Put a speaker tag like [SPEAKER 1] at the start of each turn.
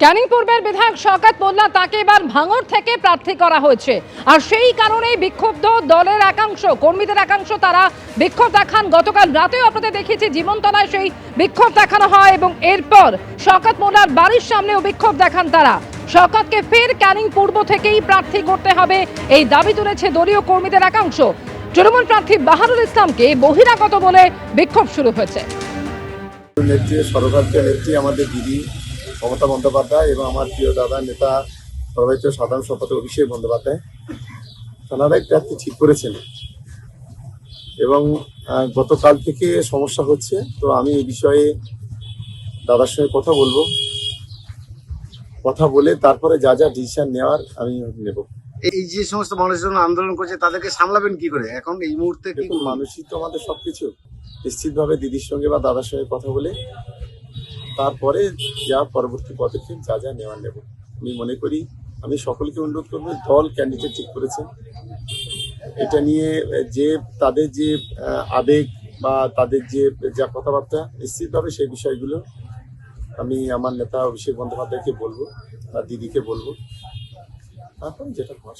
[SPEAKER 1] ক্যানিং পূর্বের বিধায়ক শওকত মোল্লা তাকে এবার ভাঙড় থেকে প্রার্থী করা হয়েছে আর সেই কারণেই বিক্ষুব্ধ দলের একাংশ কর্মীদের একাংশ তারা বিক্ষোভ দেখান। গতকাল রাতেও আপনাদের দেখিয়েছি জীবনতলায় সেই বিক্ষোভ দেখানো হয় এবং এরপর শওকত মোল্লার বাড়ির সামনেও বিক্ষোভ দেখান তারা। শওকতকে ফের ক্যানিং পূর্ব থেকেই প্রার্থী করতে হবে এই দাবি তুলেছে দলীয় কর্মীদের একাংশ। তৃণমূল প্রার্থী বাহারুল ইসলামকে বহিরাগত বলে বিক্ষোভ শুরু হয়েছে।
[SPEAKER 2] নেত্রী সর্বভারতীয় নেত্রী আমাদের দিদি মমতা বন্দ্যোপাধ্যায় এবং আমার প্রিয় দাদা নেতা সর্বোচ্চ সাধারণ সম্পাদক অভিষেক বন্দ্যোপাধ্যায় তাঁরাই প্রার্থী ঠিক করেছেন এবং গতকাল থেকে সমস্যা হচ্ছে। তো আমি এই বিষয়ে দাদার সঙ্গে কথা বলে তারপরে যা যা ডিসিশন নেওয়ার আমি নেব।
[SPEAKER 3] এই যে সমস্ত মানুষজন আন্দোলন করছে তাদেরকে সামলাবেন কি করে এখন এই মুহূর্তে?
[SPEAKER 2] দেখুন, মানুষই তো আমাদের সবকিছু। নিশ্চিতভাবে দিদির সঙ্গে বা দাদার সঙ্গে কথা বলে তারপরে যা পরবর্তী পদক্ষেপ যা যা নেওয়ার নেব। আমি মনে করি আমি সকলকে অনুরোধ করবো, দল ক্যান্ডিডেট ঠিক করেছে, এটা নিয়ে যে তাদের যে আবেগ বা তাদের যে যা কথাবার্তা, নিশ্চিতভাবে সেই বিষয়গুলো আমি আমার নেতা অভিষেক বন্দ্যোপাধ্যায়কে বলবো বা দিদিকে বলবো, তারপরে যেটা হওয়ার।